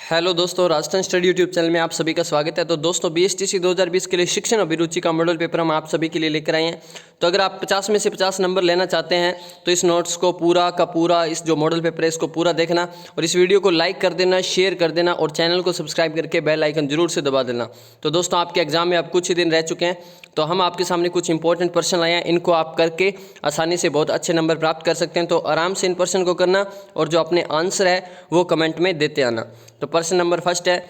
Hello दोस्तों, Rajasthan study YouTube channel में आप सभी का स्वागत है। तो दोस्तों बीएसटीसी 2020 के लिए शिक्षण अभिरुचि का मॉडल पेपर हम आप सभी के लिए लेकर आए हैं। तो अगर आप 50 में से 50 नंबर लेना चाहते हैं तो इस नोट्स को पूरा का पूरा, इस जो मॉडल पेपर है इसको पूरा देखना और इस वीडियो को लाइक कर देना, शेयर कर देना और चैनल को सब्सक्राइब करके बेल आइकन जरूर से दबा देना। तो दोस्तों आपके एग्जाम में अब कुछ ही दिन रह चुके हैं, तो हम आपके सामने कुछ इंपॉर्टेंट प्रश्न लाए हैं। इनको आप करके आसानी से बहुत अच्छे नंबर प्राप्त कर सकते हैं। तो आराम से इन प्रश्न को करना और जो अपने आंसर है वो कमेंट में देते आना। तो प्रश्न नंबर फर्स्ट है,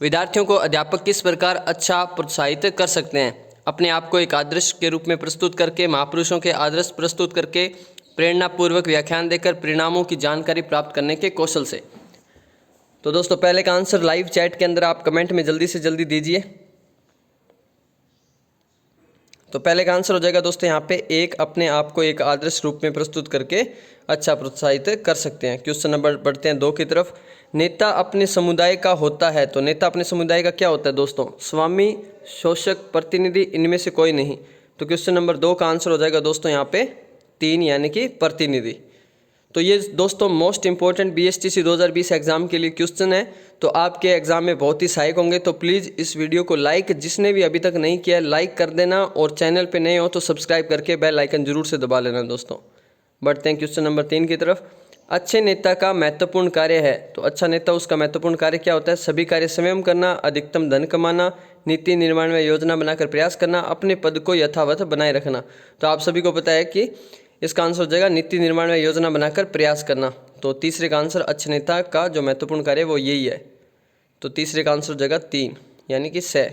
विद्यार्थियों को अध्यापक किस प्रकार अच्छा प्रोत्साहित कर सकते हैं? अपने आप को एक आदर्श के रूप में प्रस्तुत करके, महापुरुषों के आदर्श प्रस्तुत करके, प्रेरणापूर्वक व्याख्यान देकर, परिणामों की जानकारी प्राप्त करने के कौशल से। तो दोस्तों पहले का आंसर लाइव चैट के अंदर आप कमेंट में जल्दी से जल्दी दीजिए। तो पहले का आंसर हो जाएगा दोस्तों यहाँ पे एक, अपने आप को एक आदर्श रूप में प्रस्तुत करके अच्छा प्रोत्साहित कर सकते हैं। क्वेश्चन नंबर बढ़ते हैं 2 की तरफ। नेता अपने समुदाय का होता है, तो नेता अपने समुदाय का क्या होता है दोस्तों? स्वामी, शोषक, प्रतिनिधि, इनमें से कोई नहीं। तो क्वेश्चन नंबर 2 का आंसर हो जाएगा दोस्तों यहाँ पे 3 यानी कि प्रतिनिधि। तो ये दोस्तों मोस्ट इंपॉर्टेंट बीएसटीसी 2020 एग्जाम के लिए क्वेश्चन है, तो आपके एग्जाम में बहुत ही सहायक होंगे। तो प्लीज़ इस वीडियो को लाइक, जिसने भी अभी तक नहीं किया लाइक कर देना और चैनल पे नए हो तो सब्सक्राइब करके बेल आइकन जरूर से दबा लेना दोस्तों। बढ़ते हैं क्वेश्चन नंबर 3 की तरफ। अच्छे नेता का महत्वपूर्ण कार्य है, तो अच्छा नेता उसका महत्वपूर्ण कार्य क्या होता है? सभी कार्य स्वयं करना, अधिकतम धन कमाना, नीति निर्माण में योजना बनाकर प्रयास करना, अपने पद को यथावत बनाए रखना। तो आप सभी को पता है कि इसका आंसर हो जाएगा नीति निर्माण में योजना बनाकर प्रयास करना। तो तीसरे का आंसर अच्छे नेता का जो महत्वपूर्ण कार्य है वो यही है। तो तीसरे का आंसर हो जाएगा 3 यानी कि से।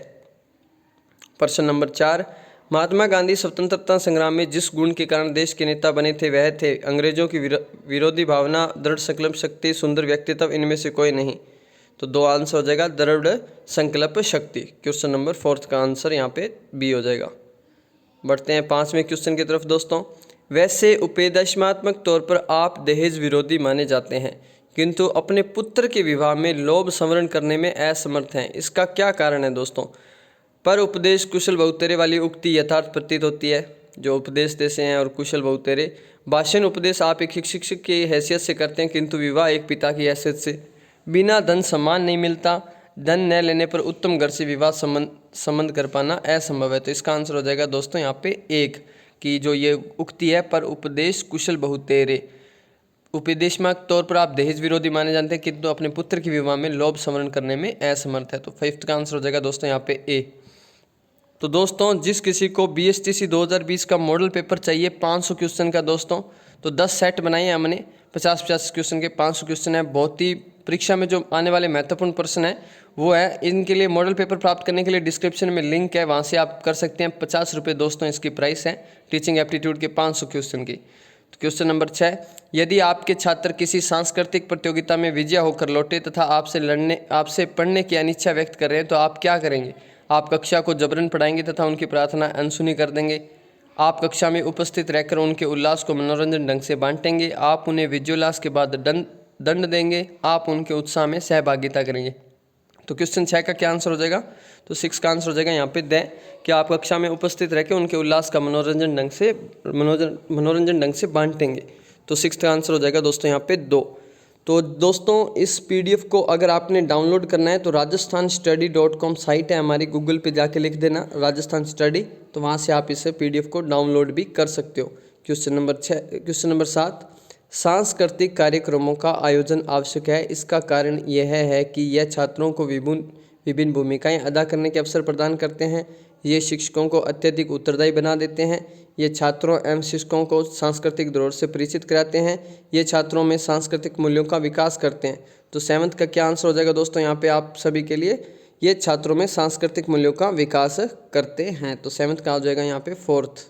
प्रश्न नंबर 4, महात्मा गांधी स्वतंत्रता संग्राम में जिस गुण के कारण देश के नेता बने थे वह थे अंग्रेजों की विरोधी भावना, दृढ़ संकल्प शक्ति, सुंदर व्यक्तित्व, इनमें से कोई नहीं। तो 2 आंसर हो जाएगा दृढ़ संकल्प शक्ति। क्वेश्चन नंबर 4 का आंसर यहाँ पे बी हो जाएगा। बढ़ते हैं 5वें क्वेश्चन की तरफ दोस्तों। वैसे उपदेशात्मक तौर पर आप दहेज विरोधी माने जाते हैं, किंतु अपने पुत्र के विवाह में लोभ संवरण करने में असमर्थ हैं। इसका क्या कारण है दोस्तों? पर उपदेश कुशल बहुतेरे वाली उक्ति यथार्थ प्रतीत होती है। जो उपदेश देते हैं और कुशल बहुतेरे भाषण उपदेश आप एक शिक्षक की हैसियत से करते हैं, किंतु विवाह एक पिता की हैसियत से। बिना धन सम्मान नहीं मिलता, धन न लेने पर उत्तम घर से विवाह संबंध कर पाना असंभव है। तो इसका आंसर हो जाएगा दोस्तों यहाँ पे 1 की जो ये उक्ति है, पर उपदेश कुशल बहुतेरे। उपदेशात्मक तौर पर आप दहेज विरोधी माने जाते हैं, किंतु अपने पुत्र के विवाह में लोभ संवरण करने में असमर्थ है। तो 5th का आंसर हो जाएगा दोस्तों यहाँ पे ए। तो दोस्तों जिस किसी को बीएसटीसी 2020 का मॉडल पेपर चाहिए 500 क्वेश्चन का दोस्तों, तो 10 सेट बनाए हैं हमने 50-50 क्वेश्चन के। 500 क्वेश्चन है। बहुत ही परीक्षा में जो आने वाले महत्वपूर्ण प्रश्न है वो है। इनके लिए मॉडल पेपर प्राप्त करने के लिए डिस्क्रिप्शन में लिंक है, वहाँ से आप कर सकते हैं। 50 रुपये दोस्तों इसकी प्राइस है टीचिंग एप्टीट्यूड के 500 क्वेश्चन की। तो क्वेश्चन नंबर 6, यदि आपके छात्र किसी सांस्कृतिक प्रतियोगिता में विजय होकर लौटे तथा आपसे पढ़ने की अनिच्छा व्यक्त कर रहे हैं तो आप क्या करेंगे? आप कक्षा को जबरन पढ़ाएंगे तथा उनकी प्रार्थना अनसुनी कर देंगे। आप कक्षा में उपस्थित रहकर उनके उल्लास को मनोरंजन ढंग से बांटेंगे। आप उन्हें विजयोल्लास के बाद दंड देंगे। आप उनके उत्साह में सहभागिता करेंगे। तो क्वेश्चन 6 का क्या आंसर हो जाएगा? तो 6 का आंसर हो जाएगा यहाँ पे दे, कि आप कक्षा में उपस्थित रहकर उनके उल्लास का मनोरंजन ढंग से बांटेंगे। तो 6 का आंसर हो जाएगा दोस्तों यहाँ पे 2। तो दोस्तों इस पीडीएफ को अगर आपने डाउनलोड करना है तो rajasthanstudy.com साइट है हमारी, गूगल पे जाके लिख देना राजस्थान स्टडी, तो वहाँ से आप इसे पीडीएफ को डाउनलोड भी कर सकते हो। क्वेश्चन नंबर 7, सांस्कृतिक कार्यक्रमों का आयोजन आवश्यक है। इसका कारण यह है कि यह छात्रों को विभिन्न भूमिकाएं अदा करने के अवसर प्रदान करते हैं। ये शिक्षकों को अत्यधिक उत्तरदायी बना देते हैं। ये छात्रों एवं शिक्षकों को सांस्कृतिक धरोहर से परिचित कराते हैं। ये छात्रों में सांस्कृतिक मूल्यों का विकास करते हैं। तो 7th का क्या आंसर हो जाएगा दोस्तों यहाँ पे आप सभी के लिए? ये छात्रों में सांस्कृतिक मूल्यों का विकास करते हैं। तो 7th का हो जाएगा यहाँ पे 4th।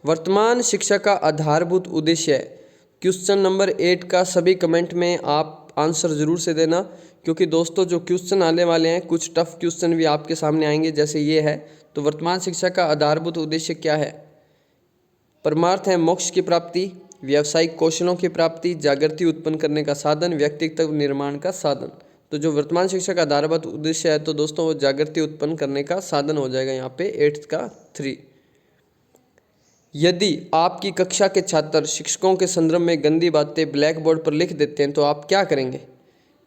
वर्तमान शिक्षा का आधारभूत उद्देश्य है। क्वेश्चन नंबर 8 का सभी कमेंट में आप आंसर ज़रूर से देना, क्योंकि दोस्तों जो क्वेश्चन आने वाले हैं कुछ टफ क्वेश्चन भी आपके सामने आएंगे, जैसे ये है। तो वर्तमान शिक्षा का आधारभूत उद्देश्य क्या है? परमार्थ है मोक्ष की प्राप्ति, व्यावसायिक कौशलों की प्राप्ति, जागृति उत्पन्न करने का साधन, व्यक्तित्व निर्माण का साधन। तो जो वर्तमान शिक्षा का आधारभूत उद्देश्य है तो दोस्तों वो जागृति उत्पन्न करने का साधन हो जाएगा यहाँ पे 8th का 3। यदि आपकी कक्षा के छात्र शिक्षकों के संदर्भ में गंदी बातें ब्लैक बोर्ड पर लिख देते हैं तो आप क्या करेंगे?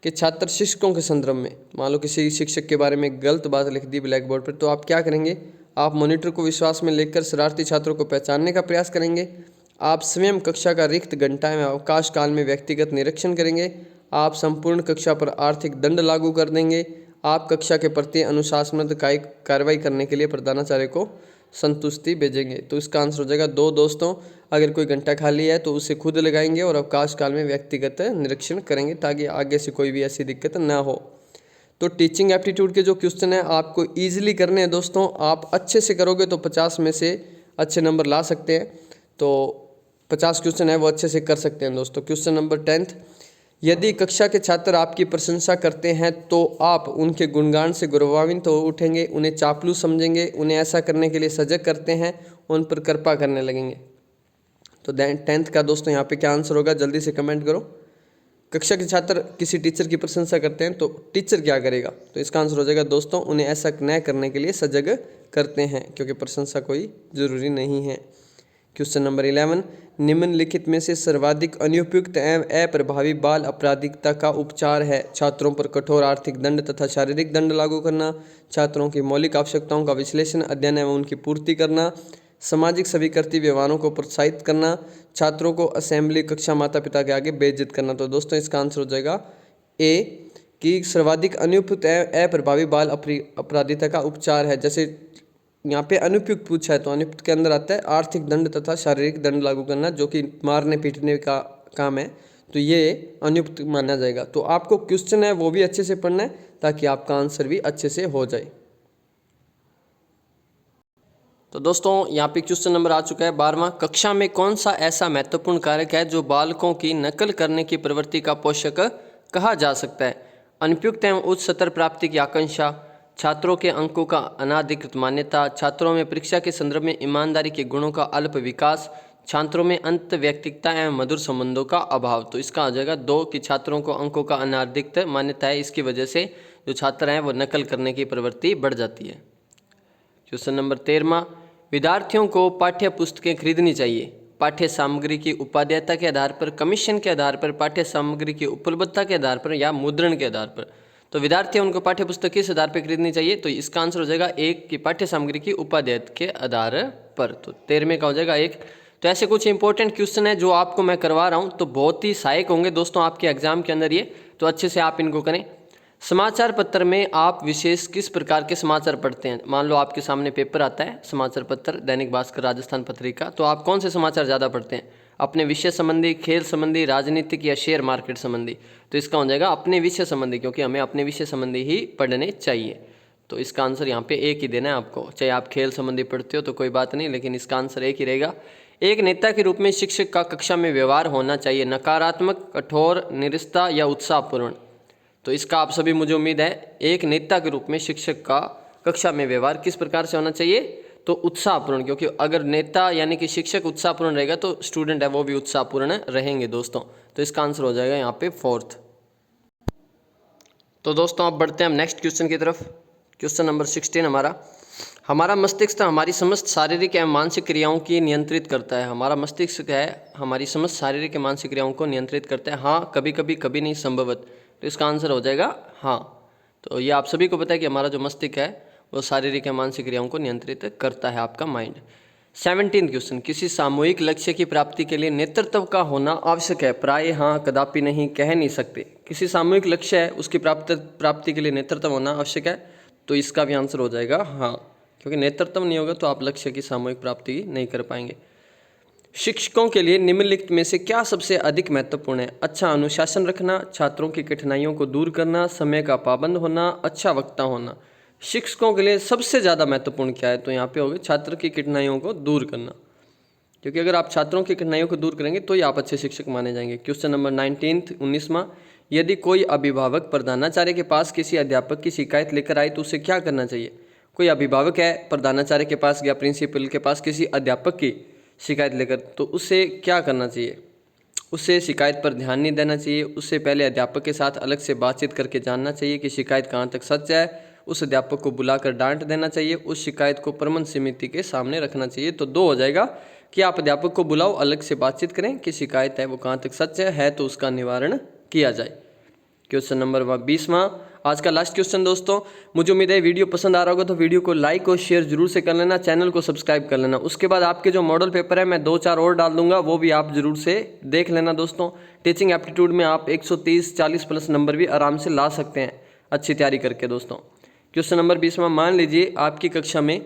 कि छात्र शिक्षकों के संदर्भ में, मान लो किसी शिक्षक के बारे में गलत बात लिख दी ब्लैक बोर्ड पर, तो आप क्या करेंगे? आप मॉनिटर को विश्वास में लेकर शरारती छात्रों को पहचानने का प्रयास करेंगे। आप स्वयं कक्षा का रिक्त घंटा में अवकाश काल में व्यक्तिगत निरीक्षण करेंगे। आप संपूर्ण कक्षा पर आर्थिक दंड लागू कर देंगे। आप कक्षा के प्रति अनुशासनात्मक कार्रवाई करने के लिए प्रधानाचार्य को संतुष्टि भेजेंगे। तो इसका आंसर हो जाएगा 2 दोस्तों। अगर कोई घंटा खाली है तो उसे खुद लगाएंगे और अवकाश काल में व्यक्तिगत निरीक्षण करेंगे ताकि आगे से कोई भी ऐसी दिक्कत ना हो। तो टीचिंग एप्टीट्यूड के जो क्वेश्चन है आपको ईजिली करने हैं दोस्तों। आप अच्छे से करोगे तो 50 में से अच्छे नंबर ला सकते हैं। तो 50 क्वेश्चन है वो अच्छे से कर सकते हैं दोस्तों। क्वेश्चन नंबर 10, यदि कक्षा के छात्र आपकी प्रशंसा करते हैं तो आप उनके गुणगान से गौरवान्वित हो उठेंगे, उन्हें चापलूस समझेंगे, उन्हें ऐसा करने के लिए सजग करते हैं, उन पर कृपा करने लगेंगे। तो 10th का दोस्तों यहाँ पे क्या आंसर होगा, जल्दी से कमेंट करो। कक्षा के छात्र किसी टीचर की प्रशंसा करते हैं तो टीचर क्या करेगा? तो इसका आंसर हो जाएगा दोस्तों, उन्हें ऐसा न करने के लिए सजग करते हैं, क्योंकि प्रशंसा कोई ज़रूरी नहीं है। क्वेश्चन नंबर 11, निम्नलिखित में से सर्वाधिक अनुपयुक्त एवं अप्रभावी बाल अपराधिकता का उपचार है? छात्रों पर कठोर आर्थिक दंड तथा शारीरिक दंड लागू करना, छात्रों की मौलिक आवश्यकताओं का विश्लेषण, अध्ययन एवं उनकी पूर्ति करना, सामाजिक स्वीकृति व्यवहारों को प्रोत्साहित करना, छात्रों को असेंबली कक्षा माता पिता के आगे बेइज्जत करना। तो दोस्तों इसका आंसर हो जाएगा ए कि सर्वाधिक अनुपयुक्त अप्रभावी बाल अपराधिकता का उपचार है। जैसे यहाँ पे अनुपयुक्त पूछा है तो अनुपयुक्त के अंदर आता है आर्थिक दंड तथा शारीरिक दंड लागू करना, जो कि मारने पीटने का काम है, तो ये अनुपयुक्त माना जाएगा। तो आपको क्वेश्चन है वो भी अच्छे से पढ़ना है ताकि आपका आंसर भी अच्छे से हो जाए। तो दोस्तों यहाँ पे क्वेश्चन नंबर आ चुका है 12वां, कक्षा में कौन सा ऐसा महत्वपूर्ण कारक है जो बालकों की नकल करने की प्रवृत्ति का पोषक कहा जा सकता है? अनुपयुक्त एवं उच्च स्तर प्राप्ति की आकांक्षा, छात्रों के अंकों का अनाधिकृत मान्यता, छात्रों में परीक्षा के संदर्भ में ईमानदारी के गुणों का अल्प विकास, छात्रों में अंत व्यक्तिकता एवं मधुर संबंधों का अभाव। तो इसका आ जाएगा 2 कि छात्रों को अंकों का अनाधिकृत मान्यता है, इसकी वजह से जो छात्र हैं वो नकल करने की प्रवृत्ति बढ़ जाती है। क्वेश्चन नंबर 13वां, विद्यार्थियों को पाठ्य पुस्तकें खरीदनी चाहिए? पाठ्य सामग्री की उपादेयता के आधार पर, कमीशन के आधार पर, पाठ्य सामग्री की उपलब्धता के आधार पर या मुद्रण के आधार पर? तो विद्यार्थी उनको पाठ्य पुस्तक किस आधार पर खरीदनी चाहिए? तो इसका आंसर हो जाएगा 1 कि पाठ्य सामग्री की उपादेयता के आधार पर। तो 13वें का हो जाएगा 1। तो ऐसे कुछ इंपॉर्टेंट क्वेश्चन है जो आपको मैं करवा रहा हूँ, तो बहुत ही सहायक होंगे दोस्तों आपके एग्जाम के अंदर ये, तो अच्छे से आप इनको करें। समाचार पत्र में आप विशेष किस प्रकार के समाचार पढ़ते हैं? मान लो आपके सामने पेपर आता है समाचार पत्र, दैनिक भास्कर, राजस्थान पत्रिका, तो आप कौन से समाचार ज़्यादा पढ़ते हैं? अपने विषय संबंधी, खेल संबंधी, राजनीतिक या शेयर मार्केट संबंधी? तो इसका हो जाएगा अपने विषय संबंधी, क्योंकि हमें अपने विषय संबंधी ही पढ़ने चाहिए। तो इसका आंसर यहाँ पे 1 ही देना है आपको, चाहे आप खेल संबंधी पढ़ते हो तो कोई बात नहीं, लेकिन इसका आंसर 1 ही रहेगा। एक नेता के रूप में शिक्षक का कक्षा में व्यवहार होना चाहिए नकारात्मक, कठोर, निरस्ता या उत्साहपूर्ण? तो इसका आप सभी, मुझे उम्मीद है, एक नेता के रूप में शिक्षक का कक्षा में व्यवहार किस प्रकार से होना चाहिए? तो उत्साहपूर्ण, क्योंकि अगर नेता यानी कि शिक्षक उत्साहपूर्ण रहेगा तो स्टूडेंट है वो भी उत्साहपूर्ण रहेंगे दोस्तों। तो इसका आंसर हो जाएगा यहाँ पे 4th। तो दोस्तों अब बढ़ते हैं हम नेक्स्ट क्वेश्चन की तरफ। क्वेश्चन नंबर 16 हमारा मस्तिष्क हमारी समस्त शारीरिक एवं मानसिक क्रियाओं की नियंत्रित करता है। हमारा मस्तिष्क है हमारी समस्त शारीरिक एवं मानसिक क्रियाओं को नियंत्रित करता है। हाँ, कभी कभी, कभी नहीं, संभवत। तो इसका आंसर हो जाएगा हाँ। तो ये आप सभी को पता है कि हमारा जो मस्तिष्क है वो शारीरिक एवं मानसिक क्रियाओं को नियंत्रित करता है, आपका माइंड। 17 क्वेश्चन, किसी सामूहिक लक्ष्य की प्राप्ति के लिए नेतृत्व का होना आवश्यक है? प्राय हाँ, कदापि नहीं, कह नहीं सकते। किसी सामूहिक लक्ष्य है उसकी प्राप्ति के लिए नेतृत्व होना आवश्यक है, तो इसका भी आंसर हो जाएगा हाँ, क्योंकि नेतृत्व नहीं होगा तो आप लक्ष्य की सामूहिक प्राप्ति नहीं कर पाएंगे। शिक्षकों के लिए निम्नलिखित में से क्या सबसे अधिक महत्वपूर्ण है? अच्छा अनुशासन रखना, छात्रों की कठिनाइयों को दूर करना, समय का पाबंद होना, अच्छा वक्ता होना। शिक्षकों के लिए सबसे ज़्यादा महत्वपूर्ण क्या है? तो यहाँ पे होगा छात्र की कठिनाइयों को दूर करना, क्योंकि अगर आप छात्रों की कठिनाइयों को दूर करेंगे तो ही आप अच्छे शिक्षक माने जाएंगे। क्वेश्चन नंबर 19वां, यदि कोई अभिभावक प्रधानाचार्य के पास किसी अध्यापक की शिकायत लेकर आए तो उसे क्या करना चाहिए? कोई अभिभावक है, प्रधानाचार्य के पास गया, प्रिंसिपल के पास किसी अध्यापक की शिकायत लेकर, तो उसे क्या करना चाहिए? उसे शिकायत पर ध्यान नहीं देना चाहिए। उससे पहले अध्यापक के साथ अलग से बातचीत करके जानना चाहिए कि शिकायत कहाँ तक सच है। उस अध्यापक को बुलाकर डांट देना चाहिए। उस शिकायत को प्रबंध समिति के सामने रखना चाहिए। तो 2 हो जाएगा कि आप अध्यापक को बुलाओ, अलग से बातचीत करें कि शिकायत है वो कहाँ तक सच है तो उसका निवारण किया जाए। क्वेश्चन नंबर 20वां, आज का लास्ट क्वेश्चन दोस्तों। मुझे उम्मीद है वीडियो पसंद आ रहा होगा, तो वीडियो को लाइक और शेयर जरूर से कर लेना, चैनल को सब्सक्राइब कर लेना। उसके बाद आपके जो मॉडल पेपर है मैं 2-4 और डाल दूंगा, वो भी आप जरूर से देख लेना दोस्तों। टीचिंग एप्टीट्यूड में आप 130-40 प्लस नंबर भी आराम से ला सकते हैं अच्छी तैयारी करके दोस्तों। क्वेश्चन नंबर 20वां, मान लीजिए आपकी कक्षा में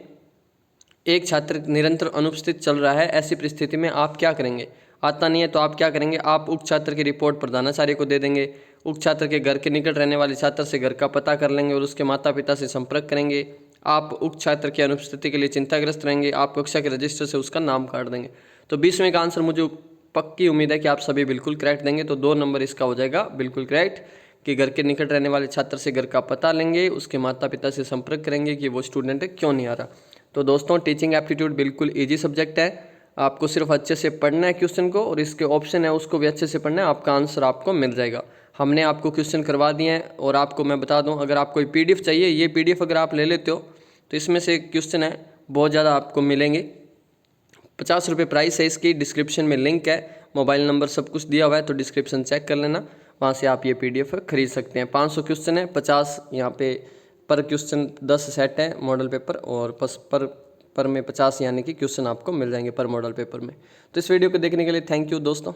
एक छात्र निरंतर अनुपस्थित चल रहा है, ऐसी परिस्थिति में आप क्या करेंगे? आता नहीं है तो आप क्या करेंगे? आप उक्त छात्र की रिपोर्ट प्रधानाचार्य को दे देंगे, उक्त छात्र के घर के निकट रहने वाले छात्र से घर का पता कर लेंगे और उसके माता पिता से संपर्क करेंगे। आप उक्त छात्र की अनुपस्थिति के लिए चिंताग्रस्त रहेंगे, आप कक्षा के रजिस्टर से उसका नाम काट देंगे। तो 20वें का आंसर मुझे पक्की उम्मीद है कि आप सभी बिल्कुल करेक्ट देंगे, तो 2 नंबर इसका हो जाएगा बिल्कुल करेक्ट, कि घर के निकट रहने वाले छात्र से घर का पता लेंगे, उसके माता पिता से संपर्क करेंगे कि वो स्टूडेंट क्यों नहीं आ रहा। तो दोस्तों टीचिंग एप्टीट्यूड बिल्कुल ईजी सब्जेक्ट है, आपको सिर्फ अच्छे से पढ़ना है क्वेश्चन को, और इसके ऑप्शन है उसको भी अच्छे से पढ़ना है, आपका आंसर आपको मिल जाएगा। हमने आपको क्वेश्चन करवा दिए हैं, और आपको मैं बता दूं, अगर आपको PDF चाहिए, ये PDF अगर आप ले लेते हो तो इसमें से क्वेश्चन है बहुत ज़्यादा आपको मिलेंगे। 50 रुपये प्राइस है इसकी, डिस्क्रिप्शन में लिंक है, मोबाइल नंबर सब कुछ दिया हुआ है, तो डिस्क्रिप्शन चेक कर लेना, वहाँ से आप ये PDF खरीद सकते हैं। 500 क्वेश्चन है, 50 यहाँ पे पर क्वेश्चन 10 सेट है मॉडल पेपर, और पर में 50 यानी कि क्वेश्चन आपको मिल जाएंगे पर मॉडल पेपर में। तो इस वीडियो को देखने के लिए थैंक यू दोस्तों।